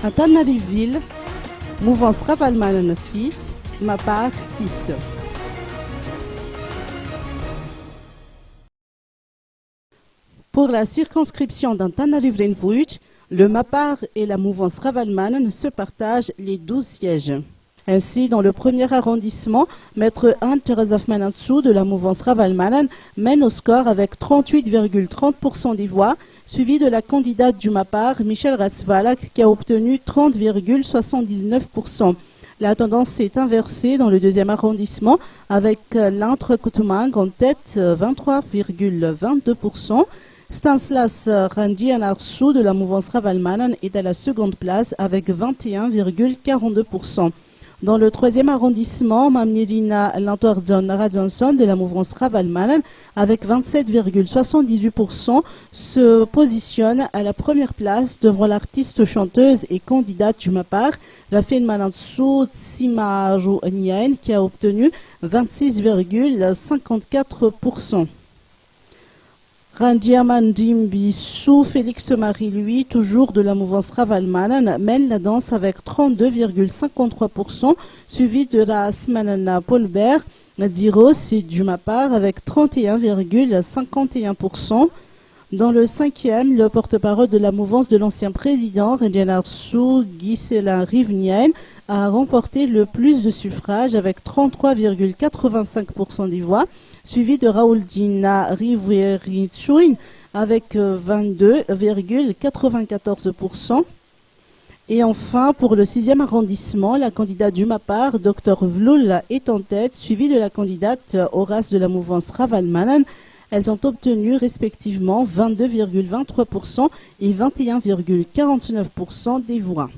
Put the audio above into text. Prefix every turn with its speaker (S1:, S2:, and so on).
S1: Antananarivoville, mouvance Ravalomanana 6, Mapar 6. Pour la circonscription d'Antananarivo-Vuitch, le Mapar et la mouvance Ravalomanana se partagent les 12 sièges. Ainsi, dans le premier arrondissement, Maître Ante Razafmanatsou de la mouvance Ravalomanana mène au score avec 38,30% des voix, suivi de la candidate du Mapar, Michel Ratsvalak, qui a obtenu 30,79%. La tendance s'est inversée dans le deuxième arrondissement avec l'Intre Koutoumang en tête 23,22%. Stanislas Randianarsou de la mouvance Ravalomanana est à la seconde place avec 21,42%. Dans le troisième arrondissement, Mamnirina Lantoardzon Nara Johnson de la mouvance Ravalomanana avec 27,78% se positionne à la première place devant l'artiste chanteuse et candidate du Mapar, Rafin Manatsou Tsimaru Nyen, qui a obtenu 26,54%. Randiamandimbisu Félix Marie-Louis, toujours de la mouvance Ravalomanana, mène la danse avec 32,53%, suivi de Rasmanana Paulbert, d'Iros et du Mapar avec 31,51%. Dans le cinquième, le porte-parole de la mouvance de l'ancien président, Randianarsou Gisela Rivnien, a remporté le plus de suffrages avec 33,85% des voix, suivi de Raouldina Rivuerichouin avec 22,94%. Et enfin, pour le 6e arrondissement, la candidate du Mapar, Dr Vloul, est en tête, suivie de la candidate Horace de la mouvance Ravalomanana. Elles ont obtenu respectivement 22,23% et 21,49% des voix.